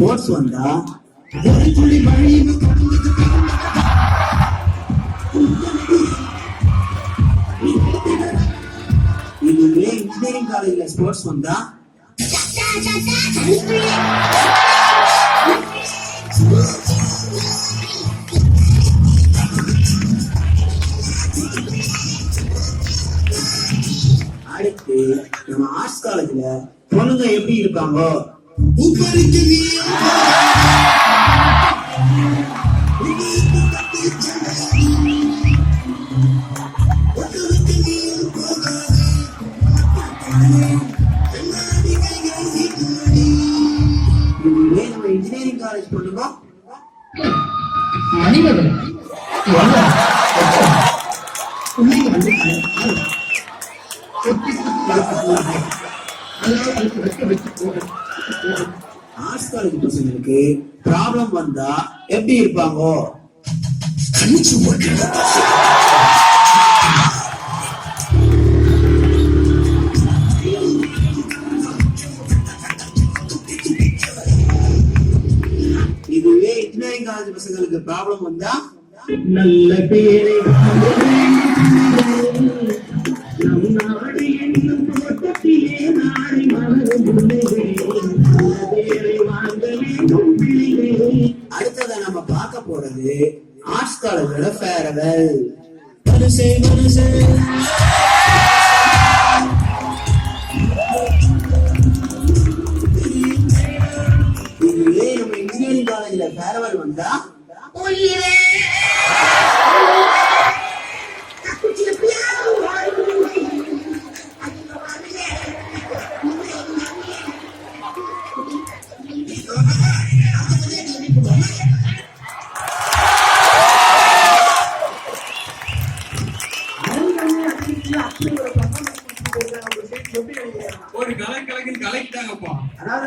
Sports வந்தா ஒரு துளி வழியும் இதுவே இன்ஜினியரிங் காலேஜ்ல ஸ்போர்ட்ஸ் வந்தா அடுத்து நம்ம ஆர்ட்ஸ் காலேஜ்ல பொண்ணுங்க எப்படி இருப்பாங்க? இதுவே நம்ம இன்ஜினியரிங் காலேஜ் பொண்ணுங்க மணிமகன் ஆர்ட்ஸ் காலேஜ் பசங்களுக்கு ப்ராப்ளம் வந்தா எப்படி இருப்பாங்க? இதுவே இன்ஜினியரிங் காலேஜ் பசங்களுக்கு ப்ராப்ளம் வந்தா நல்ல பேரை நம் நாடு என்னும் தோட்டத்திலே நாளை மலரும் பிள்ளைகளே, நல்ல பேரை வாங்க வேண்டும் பிள்ளைகளே. அடுத்ததை நம்ம பார்க்க போறது ஆர்ட்ஸ் காலேஜோட ஃபேர்வெல். மனுஷே மனுஷே இதுவே நம்ம இன்ஜினியரிங் காலேஜ்ல ஃபேர்வெல் வந்தா ஒரு கலை கலைக்குன்னு கலைக்கிட்டாங்கப்பா. அதாவது